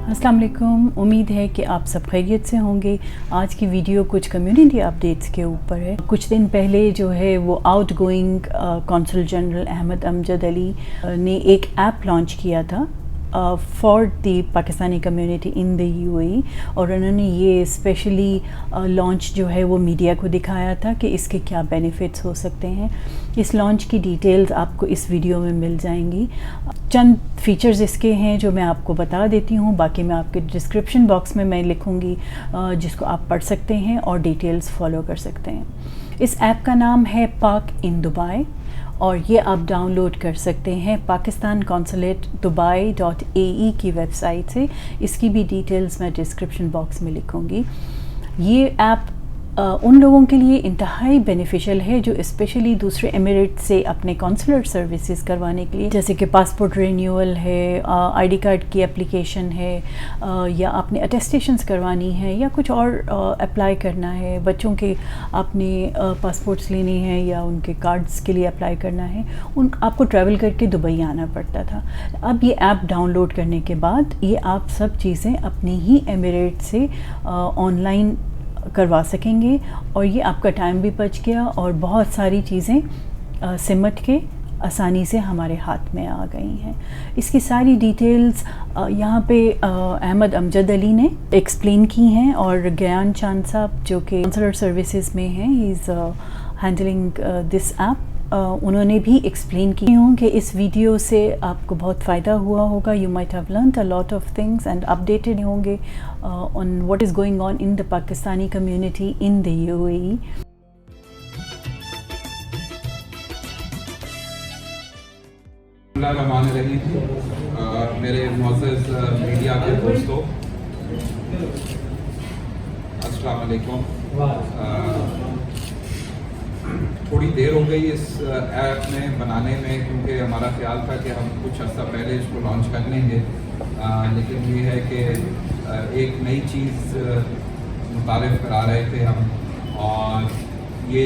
अस्सलाम वालेकुम। उम्मीद है कि आप सब खैरियत से होंगे। आज की वीडियो कुछ कम्युनिटी अपडेट्स के ऊपर है। कुछ दिन पहले जो है वो outgoing consul general Ahmad Amjad Ali ने एक ऐप लॉन्च किया था for the Pakistani community in the UAE, और उन्होंने ये स्पेशली लॉन्च जो है वो मीडिया को दिखाया था कि इसके क्या बेनिफिट्स हो सकते हैं। इस लॉन्च की डिटेल्स आपको इस वीडियो में मिल जाएंगी। चंद फीचर्स इसके हैं जो मैं आपको बता देती हूँ, बाकी मैं आपके डिस्क्रिप्शन बॉक्स में मैं लिखूँगी जिसको आप पढ़ सकते हैं और डिटेल्स फॉलो कर सकते हैं। इस ऐप का नाम है पाक इन दुबई और ये आप डाउनलोड कर सकते हैं पाकिस्तान कौंसलेट dubai.ae की वेबसाइट से। इसकी भी डिटेल्स मैं डिस्क्रिप्शन बॉक्स में लिखूँगी। ये ऐप उन लोगों के लिए इंतहाई बेनिफिशियल है जो स्पेशली दूसरे एमिरेट से अपने कौंसलर सर्विसेज करवाने के लिए, जैसे कि पासपोर्ट रिन्यूअल है, आईडी कार्ड की एप्लीकेशन है, या आपने अटेस्टेशंस करवानी है या कुछ और अप्लाई करना है, बच्चों के आपने पासपोर्ट्स लेने हैं या उनके कार्ड्स के लिए अप्लाई करना है, उन आपको ट्रैवल करके दुबई आना पड़ता था। अब ये ऐप डाउनलोड करने के बाद ये आप सब चीज़ें अपनी ही एमिरेट से ऑनलाइन करवा सकेंगे और ये आपका टाइम भी बच गया और बहुत सारी चीज़ें सिमट के आसानी से हमारे हाथ में आ गई हैं। इसकी सारी डिटेल्स यहाँ पे अहमद अमजद अली ने एक्सप्लेन की हैं और ज्ञान चांद साहब जो कि कौंसलर सर्विसेज में हैं, he is handling this app, उन्होंने भी एक्सप्लेन की हूँ कि इस वीडियो से आपको बहुत फ़ायदा हुआ होगा। You might have learned a lot of things and updated होंगे on what is going on in the Pakistani community in the UAE. मेरे मुअज़्ज़ज़ मीडिया के दोस्तों, अस्सलाम वालेकुम। थोड़ी देर हो गई इस ऐप में बनाने में, क्योंकि हमारा ख्याल था कि हम कुछ अर्सा पहले इसको लॉन्च कर लेंगे, लेकिन ये है कि एक नई चीज़ मुतारिफ करा रहे थे हम, और ये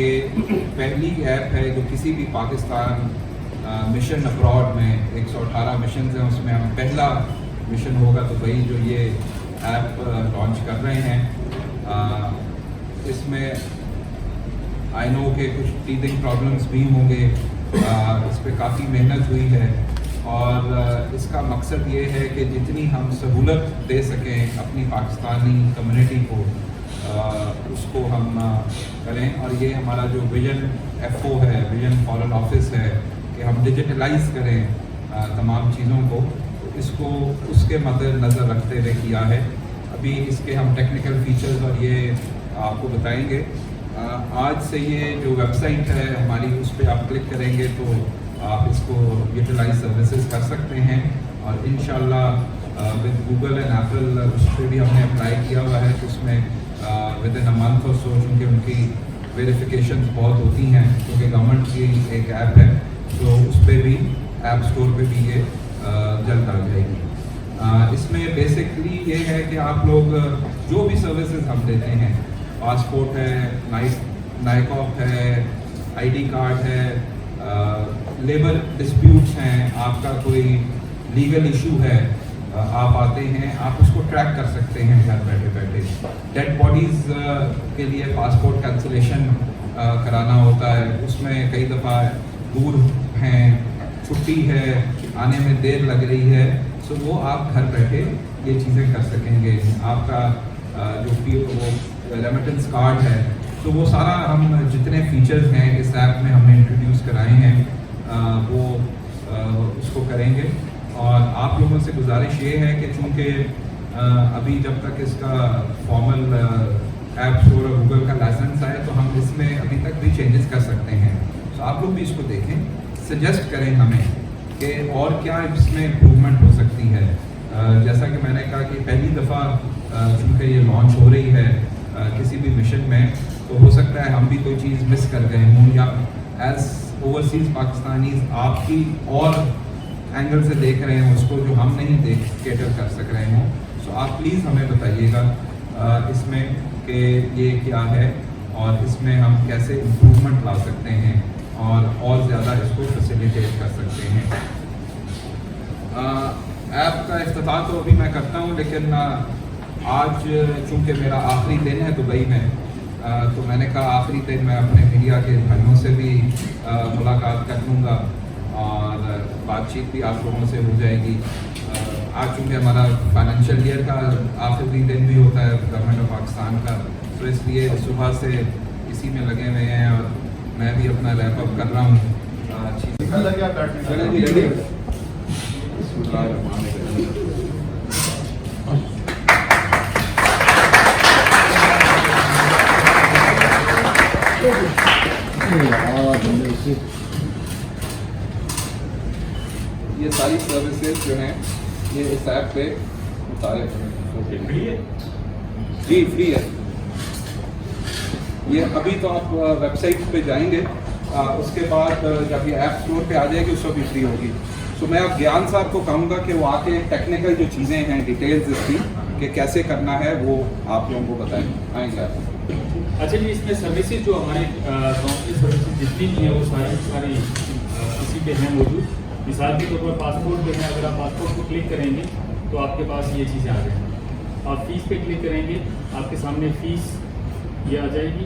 पहली ऐप है जो किसी भी पाकिस्तान मिशन अब्रॉड में 118 मिशन हैं, उसमें हम पहला मिशन होगा तो वही जो ये ऐप लॉन्च कर रहे हैं। इसमें आई नो के कुछ टीथिंग प्रॉब्लम्स भी होंगे, इस पर काफ़ी मेहनत हुई है और इसका मकसद ये है कि जितनी हम सहूलत दे सकें अपनी पाकिस्तानी कम्युनिटी को उसको हम करें। और ये हमारा जो विजन FO है, विजन फॉरेन ऑफिस है, कि हम डिजिटलाइज करें तमाम चीज़ों को, तो इसको उसके मद्देनज़र रखते हुए किया है। अभी इसके हम टेक्निकल फीचर्स और ये आपको बताएंगे। आज से ये जो वेबसाइट है हमारी, उस पर आप क्लिक करेंगे तो आप इसको यूटिलाइज सर्विसेज कर सकते हैं, और इंशाल्लाह विद गूगल एंड एप्पल उस पर भी हमने अप्लाई किया हुआ है, तो उसमें विद इन अ मंथ और सो, चूँकि उनकी वेरिफिकेशन बहुत होती हैं क्योंकि गवर्नमेंट की एक ऐप है, तो उस पर भी ऐप स्टोर पे भी ये जल्द आ जाएगी। इसमें बेसिकली ये है कि आप लोग जो भी सर्विसेज हम देते हैं, पासपोर्ट है, नाइकॉप है, आईडी कार्ड है, लेबर डिस्प्यूट्स हैं, आपका कोई लीगल इशू है, आप आते हैं, आप उसको ट्रैक कर सकते हैं घर बैठे बैठे। डेड बॉडीज़ के लिए पासपोर्ट कैंसिलेशन कराना होता है, उसमें कई दफ़ा दूर हैं, छुट्टी है, आने में देर लग रही है, सो वो आप घर बैठे ये चीज़ें कर सकेंगे। आपका जो वो रेमिटेंस कार्ड है, तो वो सारा हम जितने फीचर्स हैं इस ऐप में हमने इंट्रोड्यूस कराए हैं वो उसको करेंगे। और आप लोगों से गुजारिश ये है कि चूँकि अभी जब तक इसका फॉर्मल ऐप स्टोर और गूगल का लाइसेंस आए तो हम इसमें अभी तक भी चेंजेस कर सकते हैं, तो आप लोग भी इसको देखें, सजेस्ट करें हमें कि और क्या इसमें इम्प्रूवमेंट हो सकती है। जैसा कि मैंने कहा कि पहली दफ़ा चूँकि ये लॉन्च हो रही है किसी भी मिशन में, तो हो सकता है हम भी कोई चीज़ मिस कर गए हों, या एज ओवरसीज़ पाकिस्तानीज़ आपकी और एंगल से देख रहे हैं उसको जो हम नहीं देख कैटर कर सक रहे हों। सो आप प्लीज़ हमें बताइएगा इसमें कि ये क्या है और इसमें हम कैसे इम्प्रूवमेंट ला सकते हैं और ज़्यादा इसको फैसिलिटेट कर सकते हैं। ऐप का इफ्तिताह तो अभी मैं करता हूँ, लेकिन आज चूँकि मेरा आखिरी दिन है दुबई में, तो मैंने कहा आखिरी दिन मैं अपने मीडिया के भाइयों से भी मुलाकात कर लूँगा और बातचीत भी आप लोगों से हो जाएगी। आज चूँकि हमारा फाइनेंशियल ईयर का आखिरी दिन भी होता है गवर्नमेंट ऑफ पाकिस्तान का, तो इसलिए सुबह से इसी में लगे हुए हैं और मैं भी अपना रैप अप कर रहा हूँ। ये सारी सर्विसेज जो हैं ये इस ऐप पे उतारे फ्री है जी, फ्री है। ये अभी तो आप वेबसाइट पे जाएंगे, उसके बाद जब ये ऐप स्टोर पे आ जाएगी उस वक्त भी फ्री होगी। तो मैं अब ज्ञान साहब को कहूँगा कि वो आके टेक्निकल जो चीज़ें हैं, डिटेल्स इसकी कि कैसे करना है, वो आप लोगों को बताएं। आएंगे आप। अच्छा जी, इसमें सर्विसेज जो हमारे काउंसिल सर्विसेज जितनी भी हैं वो सारी इसी पे हैं मौजूद। मिसाल के तौर पर पासपोर्ट पे है, अगर आप पासपोर्ट को क्लिक करेंगे तो आपके पास ये चीज़ें आ जाएंगी। आप फीस पे क्लिक करेंगे, आपके सामने फ़ीस ये आ जाएगी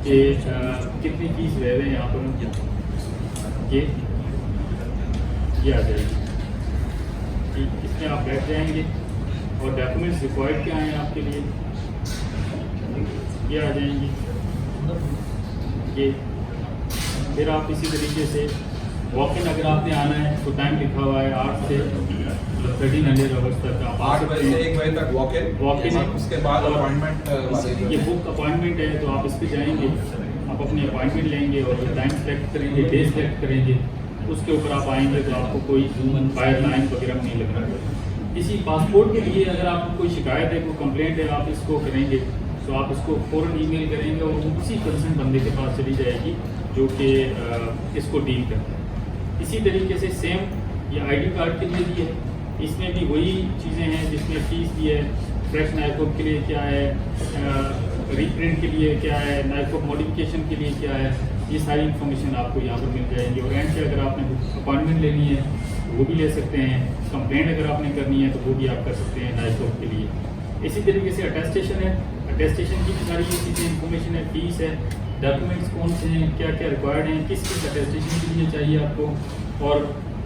कि कितनी फ़ीस रह रहे हैं यहाँ पर, ये आ जाएगी। ठीक, इसमें आप बैठ जाएंगे और डॉक्यूमेंट्स रिक्वायर्ड क्या हैं आपके लिए, ये आ जाएंगी। ये फिर आप इसी तरीके से वॉक इन अगर आपने आना है तो टाइम लिखा हुआ है 8 से 1300 आवर्स तक आप 8 बजे से 1 बजे तक वॉक इन, उसके बाद अपॉइंटमेंट वाले ये बुक अपॉइंटमेंट है तो आप इस पर जाएंगे, आप अपनी अपॉइंटमेंट लेंगे और टाइम सेलेक्ट करेंगे, डे सेलेक्ट करेंगे, उसके ऊपर आप आएंगे तो आपको कोई फायर लाइन वगैरह नहीं लगना। इसी पासपोर्ट के लिए अगर आपको कोई शिकायत है, कोई कंप्लेंट है, आप इसको करेंगे तो आप इसको फ़ौरन ईमेल करेंगे और उसी कंसर्न बंदे के पास चली जाएगी जो कि इसको डील करता है। इसी तरीके से सेम ये आईडी कार्ड के लिए भी है, इसमें भी वही चीज़ें हैं जिसमें फ़ीस भी है, फ्रेश नाइकोप के लिए क्या है, रीप्रिंट के लिए क्या है, नाइकोप मॉडिफिकेशन के लिए क्या है, ये सारी इन्फॉर्मेशन आपको यहाँ पर मिल जाएगी। और एंड से अगर आपने अपॉइंटमेंट लेनी है तो वो भी ले सकते हैं, कंप्लेंट अगर आपने करनी है तो वो भी आप कर सकते हैं नाइकोप के लिए। इसी तरीके से अटेस्टेशन है, अटेस्टेशन की भी सारी ये चीज़ें इन्फॉर्मेशन है, फीस है, डॉक्यूमेंट्स कौन से हैं, क्या क्या रिक्वायर्ड हैं, किस किस अटेस्टेशन के लिए चाहिए आपको, और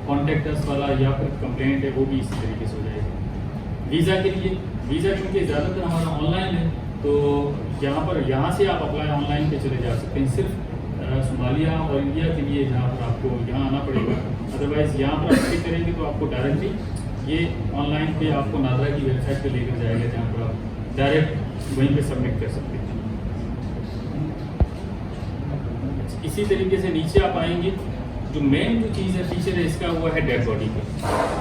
कॉन्टैक्ट अस वाला या फिर कंप्लेंट है वो भी इसी तरीके से हो जाएगा। वीज़ा के लिए, वीज़ा क्योंकि ज़्यादातर हमारा ऑनलाइन है तो यहाँ से आप अप्लाई ऑनलाइन पे चले जा सकते हैं। सिर्फ सोमालिया और इंडिया के लिए जहाँ पर आपको यहाँ आना पड़ेगा, अदरवाइज़ यहाँ पर आप क्लिक करेंगे तो आपको डायरेक्टली ये ऑनलाइन पे आपको नादरा की वेबसाइट पे लेकर जाएगा जहाँ पर आप डायरेक्ट वहीं पे सबमिट कर सकते हैं। इसी तरीके से नीचे आप आएंगे, जो मेन जो चीज़ है फीचर है इसका वो है डेड बॉडी का।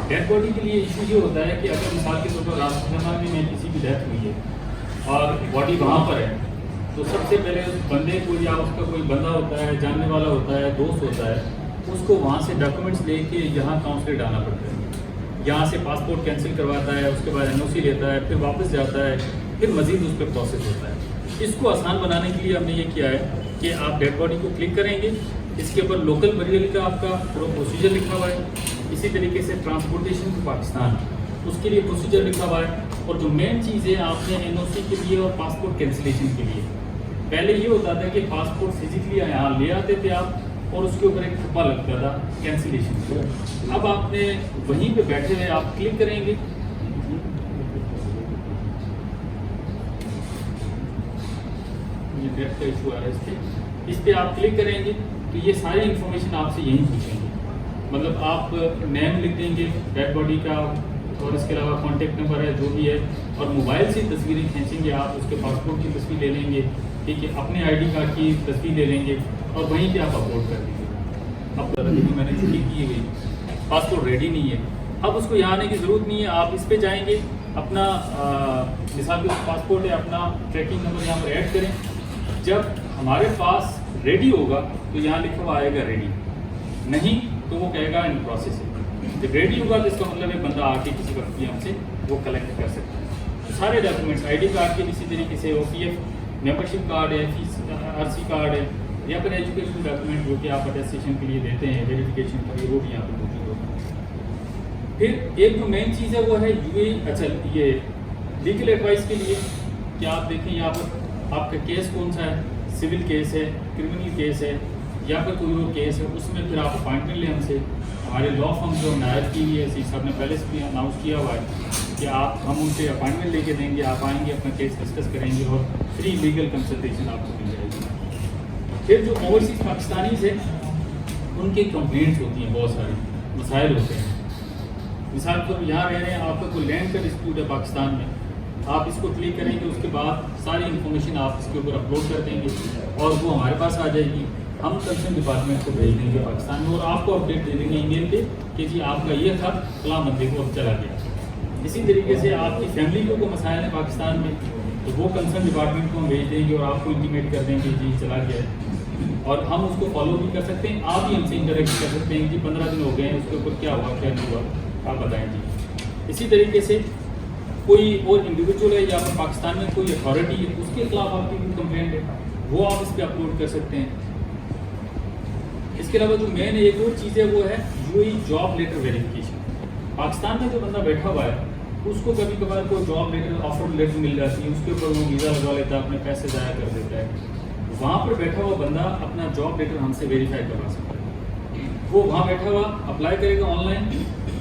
डेड बॉडी के लिए इशू ये होता है कि अगर मिसाल के तौर पर राजस्थान में किसी की डेथ हुई है और बॉडी वहाँ पर है तो सबसे पहले उस बंदे को या उसका कोई बंदा होता है, जानने वाला होता है, दोस्त होता है, उसको वहाँ से डॉक्यूमेंट्स लेके यहाँ काउंसलेट आना पड़ता है। यहाँ से पासपोर्ट कैंसिल करवाता है, उसके बाद NOC लेता है, फिर वापस जाता है, फिर मज़ीद उस पर प्रोसेस होता है। इसको आसान बनाने के लिए हमने ये किया है कि आप डेड बॉडी को क्लिक करेंगे, इसके ऊपर लोकल बरियल का आपका पूरा प्रोसीजर लिखा हुआ है। इसी तरीके से ट्रांसपोर्टेशन टू पाकिस्तान उसके लिए प्रोसीजर लिखा हुआ है। और जो मेन चीज़ है आपने NOC के लिए और पासपोर्ट कैंसिलेशन के लिए, पहले ये होता था कि पासपोर्ट फिजिकली यहाँ ले आते थे आप और उसके ऊपर एक ठप्पा लगता था कैंसिलेशन। अब आपने वहीं पे बैठे हुए आप क्लिक करेंगे, ये डेट का इशू आ रहा है इस पर आप क्लिक करेंगे तो ये सारी इन्फॉर्मेशन आपसे यहीं पूछेंगे। मतलब आप नेम लिख देंगे डेड बॉडी का और इसके अलावा कॉन्टेक्ट नंबर है जो भी है, और मोबाइल से तस्वीरें खींचेंगे आप, उसके पासपोर्ट की तस्वीर ले लेंगे, ठीक है, अपने ID कार्ड की तस्वीर ले लेंगे और वहीं पे आप अपलोड कर देंगे। अब मैंने छुट्टी की गई, पासपोर्ट रेडी नहीं है, अब उसको यहाँ आने की ज़रूरत नहीं है। आप इस पर जाएंगे, अपना मिसाल के पासपोर्ट है, अपना ट्रैकिंग नंबर यहाँ पर ऐड करें। जब हमारे पास रेडी होगा तो यहाँ लिखा हुआ आएगा रेडी, नहीं तो वो कहेगा इन प्रोसेस है। जब रेडी होगा तो इसका मतलब है बंदा आके किसी वक्त हमसे वो कलेक्ट कर सकता है। तो सारे डॉक्यूमेंट्स ID कार्ड के इसी तरीके से OPF मेंबरशिप कार्ड है, फीस RC कार्ड है, या फिर एजुकेशन डॉक्यूमेंट जो कि आप अटेस्टेशन के लिए देते हैं, वेरिफिकेशन के लिए, वो भी यहाँ पर मौजूद होगा। फिर एक जो मेन चीज़ है वो है यूएई। अच्छा, ये लीगल एडवाइस के लिए कि आप देखें यहाँ पर आपका केस कौन सा है, सिविल केस है, क्रिमिनल केस है या फिर कोई और केस है, उसमें फिर आप अपॉइंटमेंट लें हमसे। हमारे लॉ फर्म जो नायर की हुई है, सी साहब ने पहले से भी अनाउंस किया हुआ है कि हम उनसे अपॉइंटमेंट लेके देंगे, आप आएंगे, अपना केस डिस्कस करेंगे और फ्री लीगल कंसल्टेशन आपको मिल जाएगी। फिर जो ओवरसीज पाकिस्तानीज है उनकी कंप्लेंट्स होती हैं, बहुत सारे मसाइल होते हैं। मिसाल पर यहाँ रह रहे हैं, आपका कोई लैंड का डिस्प्यूट है पाकिस्तान में, आप इसको क्लिक करेंगे, उसके बाद सारी इन्फॉर्मेशन आप इसके ऊपर अपलोड कर देंगे और वो हमारे पास आ जाएगी। हम कंसर्न डिपार्टमेंट को भेज देंगे पाकिस्तान में और आपको अपडेट दे देंगे ईमेल पे कि जी आपका ये था, फलां बंदे को अब चला गया। इसी तरीके से आपकी फैमिली को कोई मसाइल है पाकिस्तान में, तो वो कंसर्न डिपार्टमेंट को हम भेज देंगे और आपको इंटीमेट कर देंगे जी चला गया है, और हम उसको फॉलो भी कर सकते हैं। आप भी हमसे इंटरेक्ट कर सकते हैं जी 15 दिन हो गए हैं, उसके ऊपर क्या हुआ क्या नहीं हुआ, आप बताएं जी। इसी तरीके से कोई और इंडिविजुअल है या फिर पाकिस्तान में कोई अथॉरिटी है, उसके खिलाफ आपकी कोई कंप्लेंट है, वो आप इस पर अपलोड कर सकते हैं। इसके अलावा जो मेन एक और चीज़ है वो है UAE job letter verification. Pakistan में जो बंदा बैठा हुआ है उसको कभी कभार कोई जॉब लेटर, ऑफर लेटर मिल जाती है, उसके ऊपर वो वीज़ा लगवा लेता है, अपने पैसे ज़ाया कर देता है। वहाँ पर बैठा हुआ बंदा अपना जॉब लेटर हमसे वेरीफाई करवा सकता है। वो वहाँ बैठा हुआ अप्लाई करेगा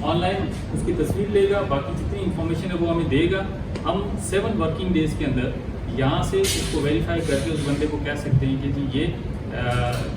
ऑनलाइन उसकी तस्वीर लेगा, बाकी जितनी इन्फॉर्मेशन है वो हमें देगा। हम 7 वर्किंग डेज़ के अंदर यहाँ से उसको वेरीफाई करके उस बंदे को कह सकते हैं कि जी ये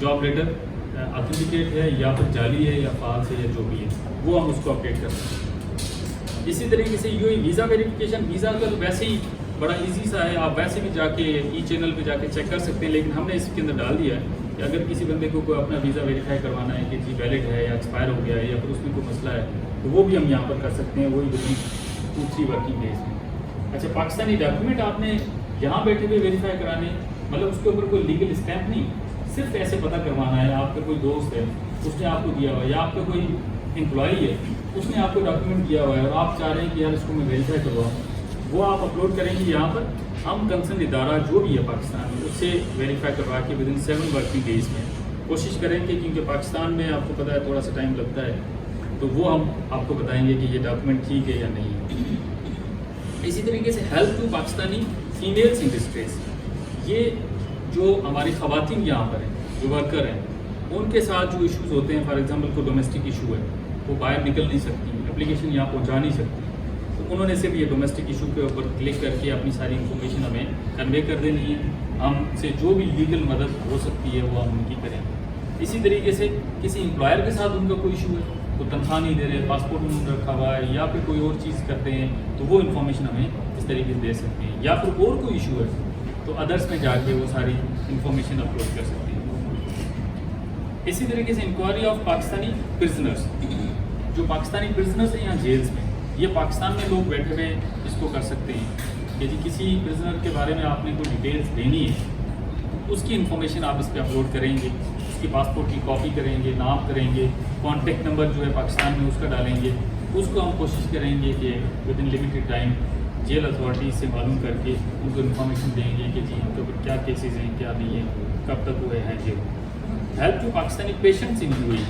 जॉब लेटर ऑथेंटिकेट है या फिर जाली है या फाल्स है या जो भी है, वो हम उसको अपडेट कर सकते हैं। इसी तरीके से यूएई वीज़ा वेरिफिकेशन, वीज़ा का तो वैसे ही बड़ा इजी सा है, आप वैसे भी जाके ई चैनल पे जाके चेक कर सकते हैं, लेकिन हमने इसके अंदर डाल दिया है कि अगर किसी बंदे को कोई अपना वीज़ा वेरीफाई करवाना है कि जी वैलिड है या एक्सपायर हो गया है या फिर उसमें कोई मसला है, तो वो भी हम यहाँ पर कर सकते हैं, वही विदिन 2-3 वर्किंग डेज में। अच्छा, पाकिस्तानी डॉक्यूमेंट आपने यहाँ बैठे हुए वेरीफाई कराने, मतलब उसके ऊपर कोई लीगल स्टैंप नहीं, सिर्फ ऐसे पता करवाना है आपका कोई दोस्त है उसने आपको दिया हुआ है या आपका कोई एम्प्लॉई है उसने आपको डॉक्यूमेंट दिया हुआ है और आप चाह रहे हैं कि यार इसको मैं वेरीफाई करवाऊँ, वो आप अपलोड करेंगे यहाँ पर। हम कंसर्न इदारा जो भी है पाकिस्तान में उससे वेरीफाई करवा के विदिन 7 वर्किंग डेज में कोशिश करेंगे, क्योंकि पाकिस्तान में आपको पता है थोड़ा सा टाइम लगता है, तो वो हम आपको बताएंगे कि ये डॉक्यूमेंट ठीक है या नहीं है। इसी तरीके से help to Pakistani females in distress, ये जो हमारी ख़वातीन यहाँ पर हैं, जो वर्कर हैं, उनके साथ जो इश्यूज़ होते हैं, फॉर एग्जांपल कोई डोमेस्टिक इशू है, वो बाहर निकल नहीं सकती, एप्लीकेशन यहाँ पहुँचा नहीं सकती, तो उन्होंने सिर्फ ये डोमेस्टिक इशू के ऊपर क्लिक करके अपनी सारी इन्फॉर्मेशन हमें कन्वे कर देनी है। हमसे जो भी लीगल मदद हो सकती है वो हम उनकी करें। इसी तरीके से किसी एम्प्लॉयर के साथ उनका कोई इशू है, तो तनख्वाह नहीं दे रहे, पासपोर्ट उन्होंने रखा हुआ है या फिर कोई और चीज़ करते हैं, तो वो इन्फॉर्मेशन हमें इस तरीके से दे सकते हैं। या फिर और कोई इशू है तो अदर्स में जाके वो सारी इन्फॉर्मेशन अपलोड कर सकते हैं। इसी तरीके से इंक्वायरी ऑफ पाकिस्तानी प्रिजनर्स, जो पाकिस्तानी प्रिजनर्स हैं यहाँ जेल्स में, ये पाकिस्तान में लोग बैठे हुए इसको कर सकते हैं कि जी किसी प्रिजनर के बारे में आपने कोई डिटेल्स देनी है, उसकी इन्फॉर्मेशन आप इस पर अपलोड करेंगे, उसकी पासपोर्ट की कॉपी करेंगे, नाम करेंगे, कॉन्टेक्ट नंबर जो है पाकिस्तान में उसका डालेंगे, उसको हम कोशिश करेंगे कि within limited time jail authorities से मालूम करके उनको इन्फॉर्मेशन देंगे कि जी उनके ऊपर क्या केसेस हैं, क्या नहीं है, कब तक हुए हैं jail. Help to Pakistani patients in UAE,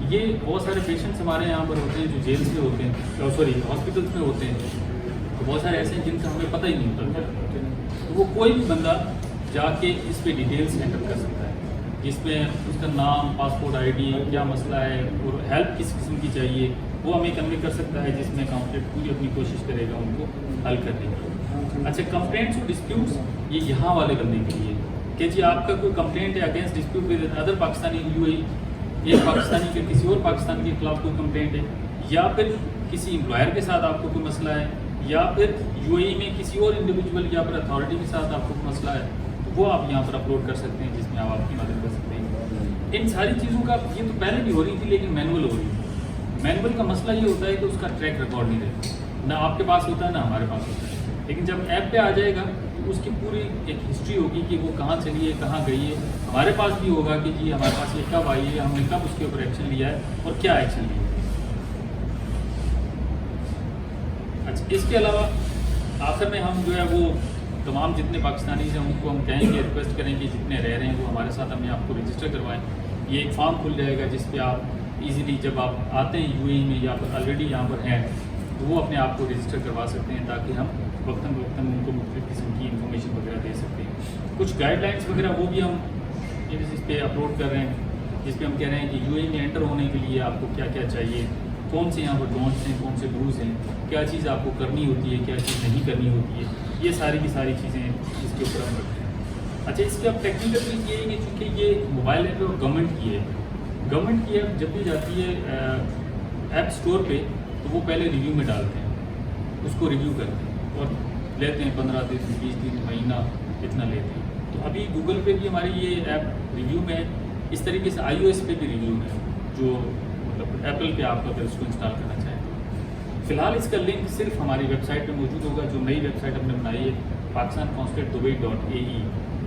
ये बहुत सारे पेशेंट्स हमारे यहाँ पर होते हैं जो जेल्स में होते हैं, सॉरी हॉस्पिटल्स में होते हैं, तो बहुत सारे ऐसे हैं जिनका हमें पता ही नहीं होता, तो वो कोई भी बंदा जाके इस पर डिटेल्स एंटर कर सकता है, जिसमें उसका नाम, पासपोर्ट आईडी, क्या मसला है और हेल्प किस किस्म की चाहिए, वो हमें कन्वे कर सकता है, जिसमें काउंसलर पूरी अपनी कोशिश करेगा उनको हल करने की। अच्छा, कंप्लेंट्स और डिस्प्यूट्स, ये यहाँ वाले बंदे के लिए कि जी आपका कोई कंप्लेंट है against dispute with other Pakistani UAE, एक पाकिस्तानी के किसी और पाकिस्तान के खिलाफ कोई कंप्लेंट है, या फिर किसी एम्प्लॉयर के साथ आपको कोई मसला है, या फिर यूएई में किसी और इंडिविजुअल या फिर अथॉरिटी के साथ आपको कोई मसला है, तो वो आप यहाँ पर अपलोड कर सकते हैं, जिसमें आप आपकी मदद कर सकते हैं। इन सारी चीज़ों का ये तो पहले भी हो रही थी, लेकिन मैनुअल हो रही है। मैनुअल का मसला ये होता है कि उसका ट्रैक रिकॉर्ड नहीं रहता, ना आपके पास होता है ना हमारे पास होता है, लेकिन जब ऐप पे आ जाएगा तो उसकी पूरी एक हिस्ट्री होगी कि वो कहाँ चली है, कहाँ गई है, हमारे पास भी होगा कि जी हमारे पास ये कब आई है, हमने कब उसके ऊपर एक्शन लिया है और क्या एक्शन लिया है। अच्छा, इसके अलावा आखिर में हम जो है वो तमाम जितने पाकिस्तानी हैं उनको हम कहेंगे, रिक्वेस्ट करेंगे जितने रह रहे हैं वो हमारे साथ हमें आपको रजिस्टर करवाएं। ये एक फॉर्म खुल जाएगा जिस पे आप इजीली जब आप आते हैं यूएई में या ऑलरेडी यहाँ पर हैं तो वो अपने आप को रजिस्टर करवा सकते हैं, ताकि हम वक्तन उनको मुख्तलिफ किस्म की इन्फॉर्मेशन वगैरह दे सकते हैं। कुछ गाइडलाइंस वगैरह वो भी हम इस पे अपलोड कर रहे हैं, जिस पे हम कह रहे हैं कि यूएई में एंटर होने के लिए आपको क्या क्या चाहिए, कौन से यहाँ पर डोंट्स हैं, कौन से डूज हैं, क्या चीज़ आपको करनी होती है, क्या चीज़ नहीं करनी होती है, ये सारी की सारी चीज़ें इसके ऊपर हम रखते हैं। अच्छा, इसके अब टेक्निकल चीज़ ये है कि चूँकि ये मोबाइल ऐप और गवर्नमेंट की है, गवर्नमेंट की ऐप जब भी जाती है ऐप स्टोर पे तो वो पहले रिव्यू में डालते हैं, उसको रिव्यू करते हैं और लेते हैं 15 दिन, 20 दिन, महीना, इतना लेते हैं। तो अभी गूगल पे भी हमारी ये ऐप रिव्यू में है, इस तरीके से iOS पे भी रिव्यू में है, जो मतलब एप्पल पे आप अगर इसको इंस्टॉल करना चाहें तो। फिलहाल इसका लिंक सिर्फ हमारी वेबसाइट पे मौजूद होगा, जो नई वेबसाइट हमने बनाई है pakistanconsulate.dubai.ae,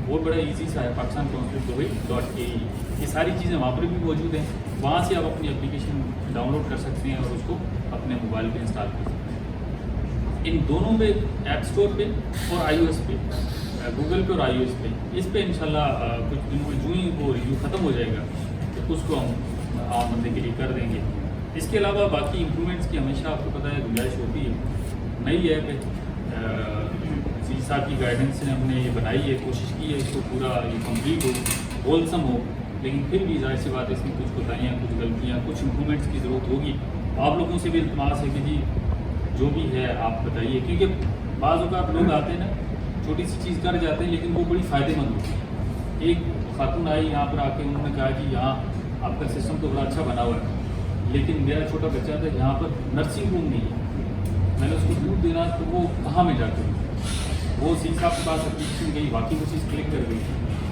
बहुत बड़ा ईजी सा है, pakistanconsulate.dubai.ae। ये सारी चीज़ें वहाँ पर भी मौजूद हैं, वहाँ से आप अपनी एप्लीकेशन डाउनलोड कर सकते हैं और उसको अपने मोबाइल पे इंस्टॉल कर सकते हैं। इन दोनों पे, ऐप स्टोर पे और iOS पे, गूगल पे और iOS पे, इस पे इंशाल्लाह कुछ दिनों में जो ही वो रिव्यू ख़त्म हो जाएगा तो उसको हम आम बंदे के लिए कर देंगे। इसके अलावा बाकी इम्प्रूवमेंट्स की हमेशा आपको पता है गुंजाइश होती है। नई ऐप है, सी साहब की गाइडेंस से हमने ये बनाई है, कोशिश की है इसको पूरा ये कंप्लीट हो, होलसम हो, लेकिन फिर भी जाहिर सी बात है इसमें कुछ कोताहियाँ, कुछ गलतियाँ, कुछ इम्प्रूवमेंट्स की ज़रूरत होगी। आप लोगों से भी इल्तमास है कि जी जो भी है आप बताइए, क्योंकि बाज़ औक़ात लोग आते हैं ना, छोटी सी चीज़ कर जाते हैं लेकिन वो बड़ी फ़ायदेमंद होती है। एक खातून आई यहाँ पर आके, उन्होंने कहा कि यहाँ आपका सिस्टम तो बड़ा अच्छा बना हुआ है, लेकिन मेरा छोटा बच्चा था, यहाँ पर नर्सिंग होम नहीं है, मैंने उसको दूध देना तो वो कहाँ में जाकर, वो सी साहब के पास एप्लीकेशन गई, वाकई वो चीज़ क्लिक कर गई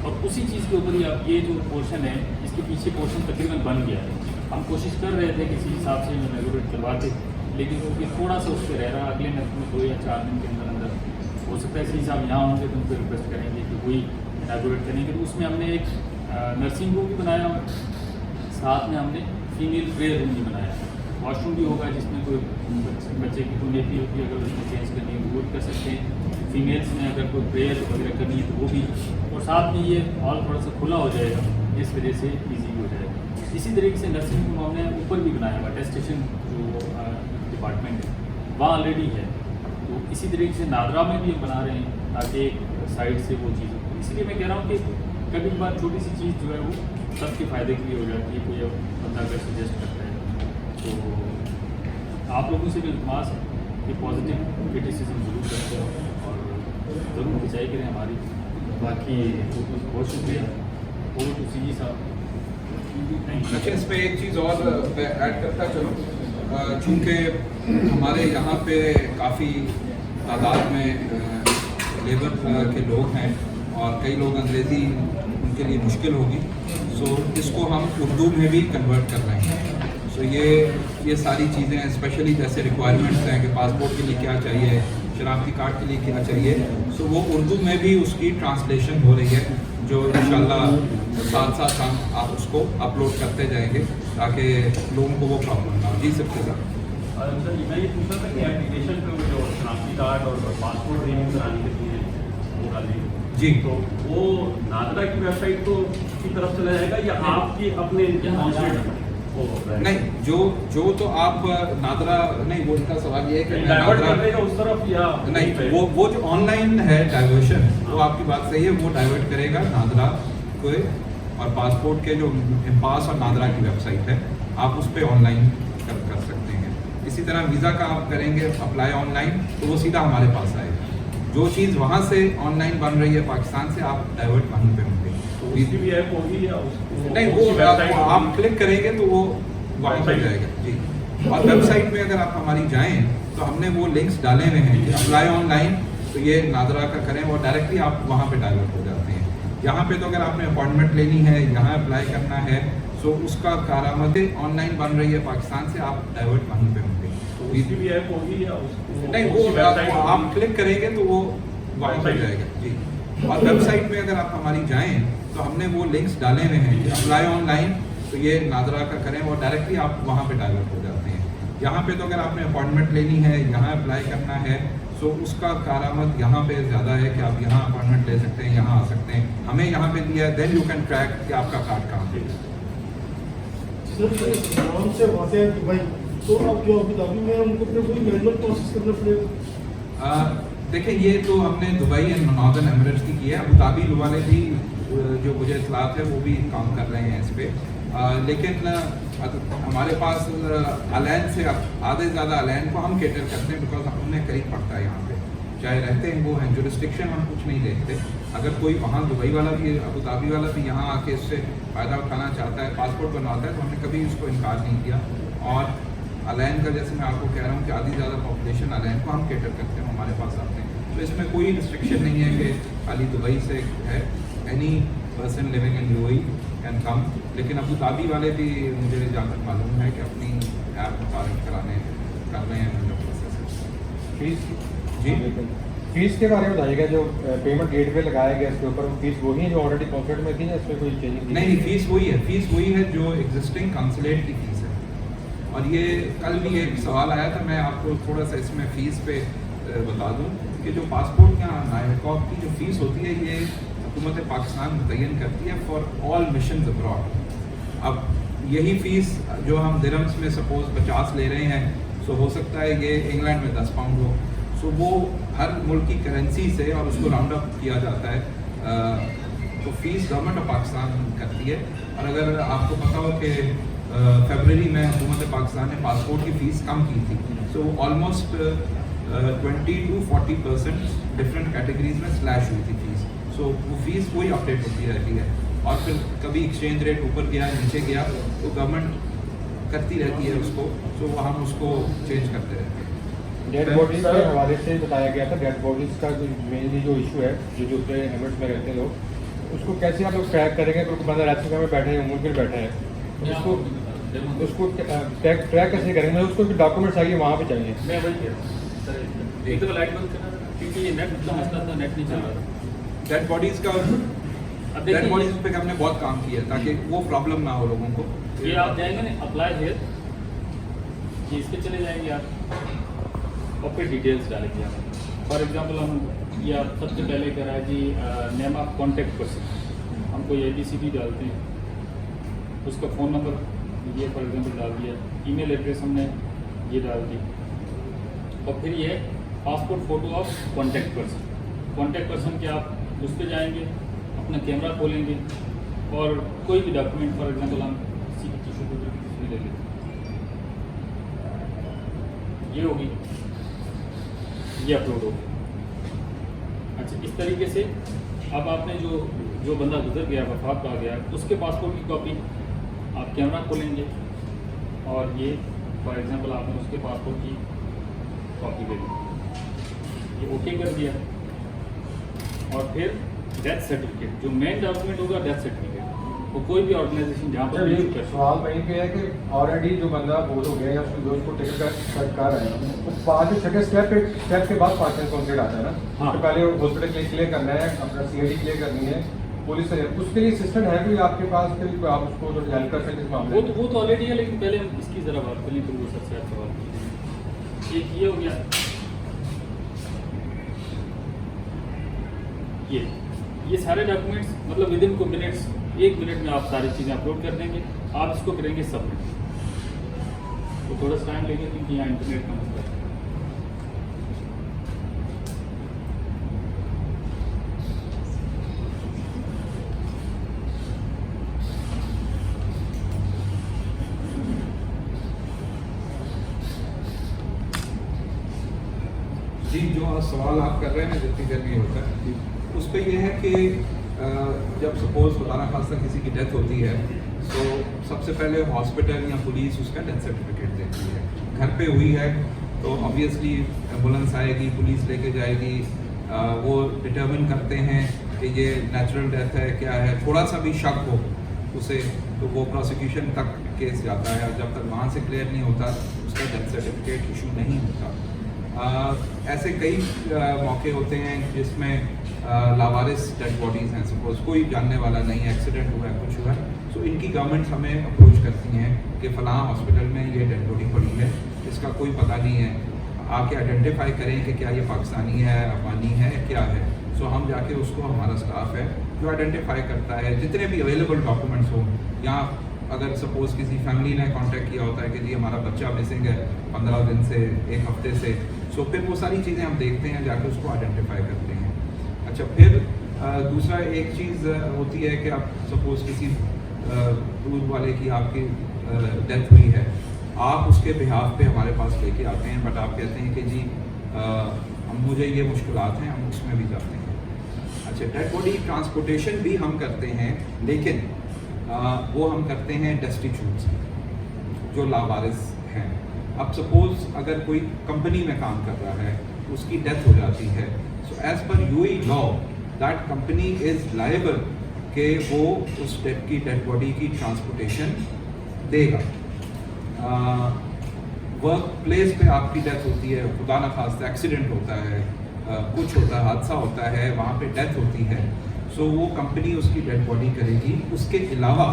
और उसी चीज़ के ऊपर ही आप ये जो पोर्शन है, इसके पीछे पोर्शन तकरीबन बन गया है। हम कोशिश कर रहे थे किसी हिसाब से इनॉग्रेट करवाते, लेकिन क्योंकि थोड़ा सा उस पर रह रहा, अगले नेक्स्ट में 2 या 4 दिन के अंदर हो सकता है सी साहब यहाँ होंगे तो उनको रिक्वेस्ट करेंगे कि वही इनॉग्रेट करेंगे। तो उसमें हमने एक नर्सिंग रूम भी बनाया हुआ, साथ में हमने फीमेल प्रेयर रूम भी बनाया, वॉशरूम भी होगा जिसमें कोई बच्चे की कोई नेपी होती है, अगर उसमें चेंज करनी है वो भी कर सकते हैं। फीमेल्स में अगर कोई प्रेयर वगैरह करनी है तो वो भी, और साथ में ये हॉल थोड़ा सा खुला हो जाएगा, इस वजह से ईजी हो जाएगा। इसी तरीके से नर्सिंग रूम हमने ऊपर भी बनाया हुआ, टेस्टेशन जो डिपार्टमेंट है वहाँ ऑलरेडी है, तो इसी तरीके से नादरा में भी हम बना रहे हैं ताकि एक साइड से वो चीज़ हो। इसलिए मैं कह रहा हूँ कि कभी बार छोटी सी चीज़ जो है वो सबके फ़ायदे के लिए हो जाती है। कोई बंदा अगर सजेस्ट करता है तो आप लोगों से भी इल्तमास है कि पॉजिटिव क्रिटिसिज्म ज़रूर करते हो और ज़रूर खिंचाई करें हमारी। बाकी बहुत शुक्रिया, ओवर टू सी साहब। अच्छा, इस पर एक चीज़ और ऐड करता चलो, चूँकि हमारे यहाँ पे काफ़ी तादाद में लेबर के लोग हैं और कई लोग अंग्रेज़ी उनके लिए मुश्किल होगी, सो इसको हम उर्दू में भी कन्वर्ट कर रहे हैं। सो ये सारी चीज़ें स्पेशली जैसे रिक्वायरमेंट्स हैं कि पासपोर्ट के लिए क्या चाहिए, शनाख्ती कार्ड के लिए क्या चाहिए, सो वो उर्दू में भी उसकी ट्रांसलेशन हो रही है, जो इंशाल्लाह साथ साथ हम आप उसको अपलोड करते जाएंगे ताकि लोगों को वो प्रॉब्लम ना हो। जी सबके साथ सर मैं ये पूछ रहा था कि एप्लीकेशन पे जो शनाख्ती कार्ड और पासपोर्ट रिन्यू कराने के लिए वो डालेंगे जी, तो वो नादरा की वेबसाइट की तरफ चला जाएगा या आपकी अपने कॉन्सुलेट? नहीं, जो तो आप नादरा नहीं, वो इनका सवाल ये है कि डाइवर्ट कर देगा उस तरफ या नहीं, वो जो ऑनलाइन है डाइवर्शन, वो आपकी बात सही है, वो डाइवर्ट करेगा नादरा को, और पासपोर्ट के जो पास और नादरा की वेबसाइट है आप उस पर ऑनलाइन कर सकते हैं। इसी तरह वीज़ा का आप करेंगे अप्लाई ऑनलाइन तो वो सीधा हमारे पास आएगा। जो चीज़ वहाँ से ऑनलाइन बन रही है पाकिस्तान से, आप डाइवर्ट वहीं पे होंगे। तो उसकी भी ऐप होगी या नहीं, वो आप क्लिक करेंगे तो वो वहीं पर जाएगा जी। और वेबसाइट में अगर आप हमारी जाएं तो हमने वो लिंक्स डाले हुए हैं कि अप्लाई ऑनलाइन, तो ये नादरा का करें और डायरेक्टली आप वहाँ पे डाइवर्ट हो जाते हैं। यहाँ पे तो अगर आपने अपॉइंटमेंट लेनी है, यहाँ अप्लाई करना है, सो उसका कारामद ऑनलाइन बन रही है पाकिस्तान से, आप डाइवर्ट वहीं पे होंगे। तो उसकी भी ऐप होगी या नहीं, वो आप क्लिक करेंगे तो वो वहीं पर जाएगा जी। और वेबसाइट में अगर आप हमारी जाएं तो हमने वो लिंक्स डाले हुए हैं कि अप्लाई ऑनलाइन, तो ये नादरा का करें और डायरेक्टली आप वहाँ पे डाइवर्ट हो जाते हैं। यहाँ पे तो अगर आपने अपॉइंटमेंट लेनी है, यहाँ अप्लाई करना है, सो उसका कारामद यहाँ पे ज़्यादा है कि आप यहाँ अपॉइंटमेंट ले सकते हैं, यहाँ आ सकते हैं। हमें यहाँ पे दिया है, देन यू कैन ट्रैक कि आपका कार्ड कहाँ पे है। सर नाम से वाक़ है दुबई, तो अब जो अबू धाबी में उनको अपने कोई मैनुअल प्रोसेस करना पड़ेगा? देखिए, ये तो हमने दुबई एंड नॉर्दर्न एमिरेट्स की है। अबू धाबी वाले भी जो मुझे इतलात है वो भी काम कर रहे हैं इस पर। लेकिन हमारे पास अलैन से आधे से ज़्यादा अलैन को हम कैटर करते हैं, बिकॉज हमें करीब पड़ता है यहाँ पे, चाहे रहते हैं वो हैं जुरिस्डिक्शन, हम कुछ नहीं देखते। अगर कोई वहाँ दुबई वाला भी, अबू धाबी वाला भी यहाँ आके इससे फ़ायदा उठाना चाहता है, पासपोर्ट बनवाता है, तो हमने कभी उसको इनकार नहीं किया। और अलैन का, जैसे मैं आपको कह रहा हूँ कि आधी ज़्यादा पॉपुलेशन अलैन को हम कैटर करते हैं, हमारे पास आते हैं, तो इसमें कोई रिस्ट्रिक्शन नहीं है कि खाली दुबई से है। Any person living in UAE can come. लेकिन अबू धाबी वाले भी मुझे जहाँ तक मालूम है कि अपनी ऐप मुतारिफ कर रहे हैं प्रोसेस। फीस जी, फीस के बारे में बताइएगा। जो पेमेंट गेटवे लगाया गया इसके ऊपर, फीस वही है जो ऑलरेडी कॉन्सुलेट में थी, या इसमें कोई चेंज? नहीं, फीस वही है जो एग्जिस्टिंग कंसुलेट की फीस है। और ये कल भी एक सवाल आया था, मैं आपको थोड़ा सा इसमें फ़ीस पे बता दूं कि जो पासपोर्ट या नायकॉब की जो फ़ीस होती है, ये हुकूमत पाकिस्तान मुतय्यन करती है फॉर ऑल मिशन अब्रॉड। अब यही फ़ीस जो हम दिरहम्स में सपोज 50 ले रहे हैं, सो हो सकता है ये इंग्लैंड में 10 पाउंड हो। सो वो हर मुल्क की करेंसी से, और उसको राउंड अप किया जाता है, तो फ़ीस गवर्नमेंट ऑफ पाकिस्तान करती है। और अगर आपको पता हो कि फरवरी में हुकूमत पाकिस्तान ने पासपोर्ट की फ़ीस कम की थी, so almost 20 to 40% different categories में स्लैश हुई थी फ़ीस। सो वो फ़ीस वही अपडेट होती रहती है, और फिर कभी एक्सचेंज रेट ऊपर गया नीचे गया तो गवर्नमेंट करती रहती है उसको, तो हम उसको चेंज करते रहते हैं। डेड बॉडीज के हवाले से बताया गया था, डेड बॉडीज का मेनली जो इशू है, जो दूसरे एमिरेट्स में रहते हैं लोग, उसको कैसे आप लोग ट्रैक करेंगे? क्योंकि बंदा अफ्रीका में बैठे हैं, मुल्क में बैठे हैं, उसको ट्रैक कैसे करेंगे? उसको डॉक्यूमेंट्स चाहिए, वहाँ पे चाहिए। मैं वही कह रहा हूँ सर, एक दफ़ा लाइट बंद करना था, क्योंकि ये नेट का मसला था, नेट नहीं चल रहा था। डेड बॉडीज़ पे हमने बहुत काम किया ताकि वो प्रॉब्लम ना हो लोगों को। ये आप जाएंगे ना अप्लाई हियर, ये इस पे चले जाएंगे आप, और फिर डिटेल्स डालेंगे आप। फॉर एग्जांपल हम ये आप सबसे पहले कह रहा है जी नेम ऑफ कॉन्टैक्ट पर्सन, हम कोई ABCD डालते हैं, उसका फ़ोन नंबर ये फॉर एग्जांपल डाल दिया, ईमेल एड्रेस हमने ये डाल दी, और फिर ये passport photo of contact person के आप उस पर जाएंगे, अपना कैमरा खोलेंगे, और कोई भी डॉक्यूमेंट फॉर एग्जांपल हम किसी की टिश्यू पेपर ले लेते, ये होगी, ये अपलोड होगी। अच्छा, इस तरीके से अब आपने जो बंदा गुजर गया, वफात पा गया, उसके पासपोर्ट की कॉपी आप कैमरा खोलेंगे, और ये फॉर एग्जांपल आपने उसके पासपोर्ट की कॉपी ले ली, ये ओके कर दिया। और फिर डेथ सर्टिफिकेट, जो मेन डॉक्यूमेंट होगा डेथ सर्टिफिकेट, वो कोई भी ऑर्गेनाइजेशन जहाँ पर भी कर। सवाल वहीं पे है कि ऑलरेडी जो बंदा बोल हो गया या उसके दोस्त को टिकट कर रहे हैं, वो पाँच छठे स्टेप के बाद पाकिस्तान कॉन्सुलेट आता है ना। हाँ। तो पहले हॉस्पिटल क्लियर करना है, अपना CID क्लियर करनी है, पुलिस से, उसके लिए सिस्टम है कोई आपके पास कि आप उसको तो हेल्प कर सकते इस मामले में? वो तो ऑलरेडी है, लेकिन पहले हम इसकी ज़रा बात करें तो वो सबसे अच्छा सवाल। एक ये हो गया, ये सारे डॉक्यूमेंट्स मतलब विद इन मिनट्स, 1 मिनट में आप सारी चीज़ें अपलोड कर देंगे। आप इसको करेंगे सबमिट, तो थोड़ा सा टाइम लेंगे क्योंकि यहाँ इंटरनेट का मसला है। जी, जो सवाल आप कर रहे हैं जितनी देर में होता है, उस पर यह है कि जब सपोज खुदा न खास्ता किसी की डेथ होती है, तो सबसे पहले हॉस्पिटल या पुलिस उसका डेथ सर्टिफिकेट देती है। घर पे हुई है तो ऑब्वियसली एम्बुलेंस आएगी, पुलिस लेके जाएगी, वो डिटर्मिन करते हैं कि ये नेचुरल डेथ है क्या है। थोड़ा सा भी शक हो उसे तो वो प्रोसिक्यूशन तक केस जाता है, जब तक वहाँ से क्लियर नहीं होता उसका डेथ सर्टिफिकेट इशू नहीं होता। ऐसे कई मौके होते हैं जिसमें लावारिस डेड बॉडीज़ हैं, सपोज कोई जानने वाला नहीं है, एक्सीडेंट हुआ है, कुछ हुआ है, सो इनकी गवर्नमेंट हमें अप्रोच करती हैं कि फ़लाँ हॉस्पिटल में ये डेड बॉडी पड़ी है, इसका कोई पता नहीं है, आके आइडेंटिफाई करें कि क्या ये पाकिस्तानी है, अफगानी है, क्या है। सो हम जाके उसको, हमारा स्टाफ है जो आइडेंटिफाई करता है, जितने भी अवेलेबल डॉक्यूमेंट्स हों, या अगर सपोज़ किसी फैमिली ने कांटेक्ट किया होता है कि जी हमारा बच्चा मिसिंग है 15 दिन से, एक हफ्ते से, सो फिर वो सारी चीज़ें हम देखते हैं, जाके उसको आइडेंटिफाई करते हैं। अच्छा, फिर दूसरा एक चीज़ होती है कि आप सपोज़ किसी दूर वाले की आपकी डेथ हुई है, आप उसके बिहाफ पे हमारे पास लेके आते हैं, बट आप कहते हैं कि जी मुझे ये मुश्किलात हैं, हम उसमें भी जाते हैं। अच्छा, डेड बॉडी ट्रांसपोर्टेशन भी हम करते हैं, लेकिन वो हम करते हैं डेस्टिट्यूट्स, जो लावारिस हैं। अब सपोज़ अगर कोई कंपनी में काम कर रहा है, उसकी डेथ हो जाती है, so as per UAE law that company is liable कि वो उस डेड बॉडी की ट्रांसपोर्टेशन देगा। वर्क प्लेस पे आपकी डेथ होती है, खुदा न खास्ता एक्सीडेंट होता है, कुछ होता है, हादसा होता है, वहाँ पे डेथ होती है, सो वो कंपनी उसकी डेड बॉडी करेगी। उसके अलावा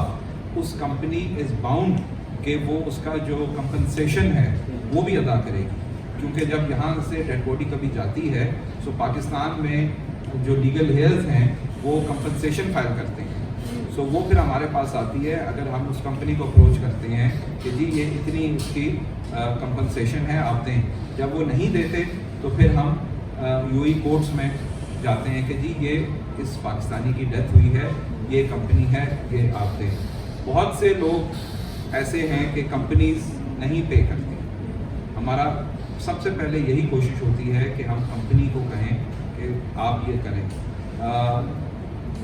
उस कंपनी इज़ बाउंड कि वो उसका जो कंपनसेशन है वो भी अदा करेगी, क्योंकि जब यहाँ से डेड बॉडी कभी जाती है, सो पाकिस्तान में जो लीगल हेयर्स हैं वो कंपनसेशन फाइल करते हैं, सो वो फिर हमारे पास आती है। अगर हम उस कंपनी को अप्रोच करते हैं कि जी ये इतनी उसकी कंपनसेशन है, आप दें, जब वो नहीं देते तो फिर हम यूएई कोर्ट्स में जाते हैं कि जी ये इस पाकिस्तानी की डेथ हुई है, ये कंपनी है, ये आप दें। बहुत से लोग ऐसे हैं कि कंपनीज नहीं पे करती। हमारा सबसे पहले यही कोशिश होती है कि हम कंपनी को कहें कि आप ये करें।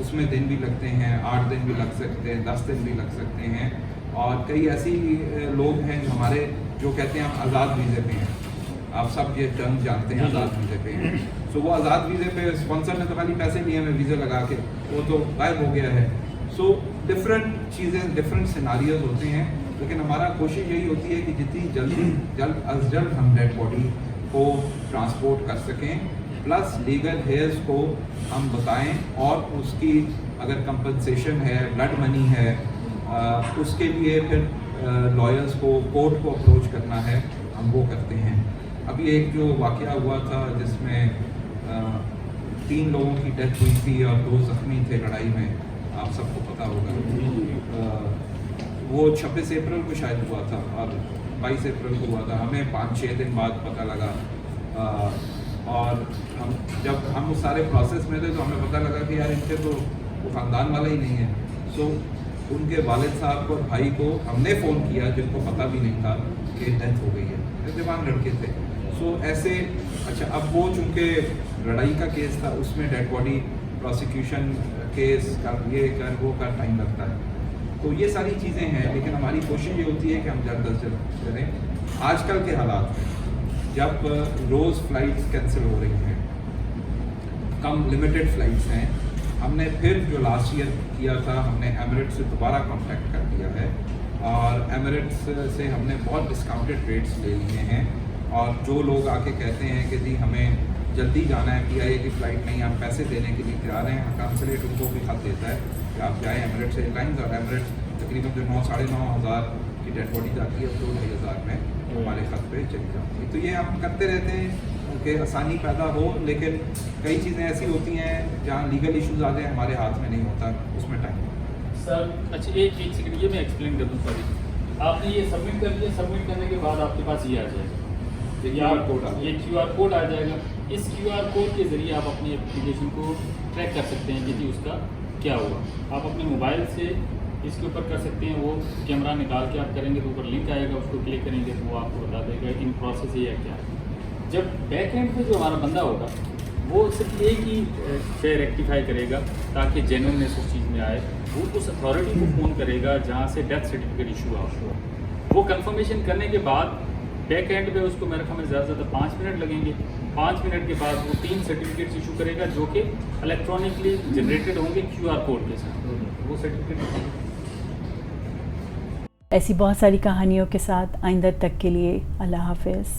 उसमें दिन भी लगते हैं, 8 दिन भी लग सकते हैं, 10 दिन भी लग सकते हैं, और कई ऐसी लोग हैं जो हमारे जो कहते हैं हम आज़ाद वीज़े पे हैं। आप सब ये टर्म जानते हैं, आज़ाद वीज़े पे हैं। सो वो आज़ाद वीज़े पे स्पॉन्सर ने तो खाली पैसे लिए हमें वीज़ा लगा के, वो तो गायब हो गया है। सो डिफरेंट चीज़ें, डिफरेंट सिनारियोज होते हैं, लेकिन हमारा कोशिश यही होती है कि जितनी जल्द हम डेड बॉडी को ट्रांसपोर्ट कर सकें, प्लस लीगल हेयर्स को हम बताएं, और उसकी अगर कंपनसेशन है, ब्लड मनी है, उसके लिए फिर लॉयर्स को, कोर्ट को अप्रोच करना है, हम वो करते हैं। अभी एक जो वाक़या हुआ था जिसमें 3 लोगों की डेथ हुई थी और 2 ज़ख्मी थे लड़ाई में, आप सबको पता होगा। वो 26 अप्रैल को शायद हुआ था और 22 अप्रैल को हुआ था। हमें 5-6 दिन बाद पता लगा, और जब हम उस सारे प्रोसेस में थे तो हमें पता लगा कि यार इनके तो वो ख़ानदान वाला ही नहीं है। सो उनके वालिद साहब को और भाई को हमने फ़ोन किया, जिनको पता भी नहीं था कि डेथ हो गई है, जवान लड़के थे। सो ऐसे, अच्छा, अब वो चूँकि लड़ाई का केस था, उसमें डेड बॉडी प्रोसिक्यूशन केस कर, ये कर, वो कर, टाइम लगता है। तो ये सारी चीज़ें हैं, लेकिन हमारी कोशिश ये होती है कि हम जल्द अज जल्द करें। आजकल के हालात में जब रोज़ फ़्लाइट्स कैंसिल हो रही हैं, कम लिमिटेड फ़्लाइट्स हैं, हमने फिर जो लास्ट ईयर किया था, हमने एमिरेट्स से दोबारा कांटेक्ट कर दिया है, और एमिरेट्स से हमने बहुत डिस्काउंटेड रेट्स ले लिए हैं। और जो लोग आके कहते हैं कि जी हमें जल्दी जाना है, पीआईए की फ़्लाइट नहीं, हम पैसे देने के लिए तैयार हैं, कांसुलेट उनको भी खत देता है कि आप जाएँ एमिरेट्स एयरलाइंस, और एमिरेट्स तकरीबन जो 9-9.5 हज़ार की डेड बॉडी जाती है, 2-2.5 हज़ार में हमारे खत पे चली जाती है। तो ये हम करते रहते हैं कि आसानी पैदा हो, लेकिन कई चीज़ें ऐसी होती हैं जहाँ लीगल इश्यूज आ जाए, हमारे हाथ में नहीं होता, उसमें टाइम। सर अच्छा, एक सेकंड, ये मैं एक्सप्लेन कर दूँ। सॉरी, आपने ये सबमिट कर दिया, सबमिट करने के बाद आपके पास ये आ जाएगा, ये QR कोड आ जाएगा। इस QR कोड के ज़रिए आप अपनी एप्लीकेशन को ट्रैक कर सकते हैं कि जी उसका क्या हुआ। आप अपने मोबाइल से इसके ऊपर कर सकते हैं, वो कैमरा निकाल के आप करेंगे तो ऊपर लिंक आएगा, उसको क्लिक करेंगे तो वो आपको बता देगा इन प्रोसेस ये है क्या। जब बैक एंड पे जो हमारा बंदा होगा वो सिर्फ एक ही पे रेक्टिफाई करेगा ताकि जेन्युइननेस उस चीज़ में आए। वो उस अथॉरिटी को फ़ोन करेगा जहाँ से डेथ सर्टिफिकेट इशू हुआ, वो कंफर्मेशन करने के बाद बैक एंड पे उसको मेरे ख्याल में ज़्यादा से ज़्यादा 5 मिनट लगेंगे। 5 मिनट के बाद वो 3 सर्टिफिकेट्स इशू करेगा जो कि इलेक्ट्रॉनिकली जनरेटेड होंगे QR कोड के साथ, वो सर्टिफिकेट। ऐसी बहुत सारी कहानियों के साथ आइंदा तक के लिए अल्लाह हाफ़िज़।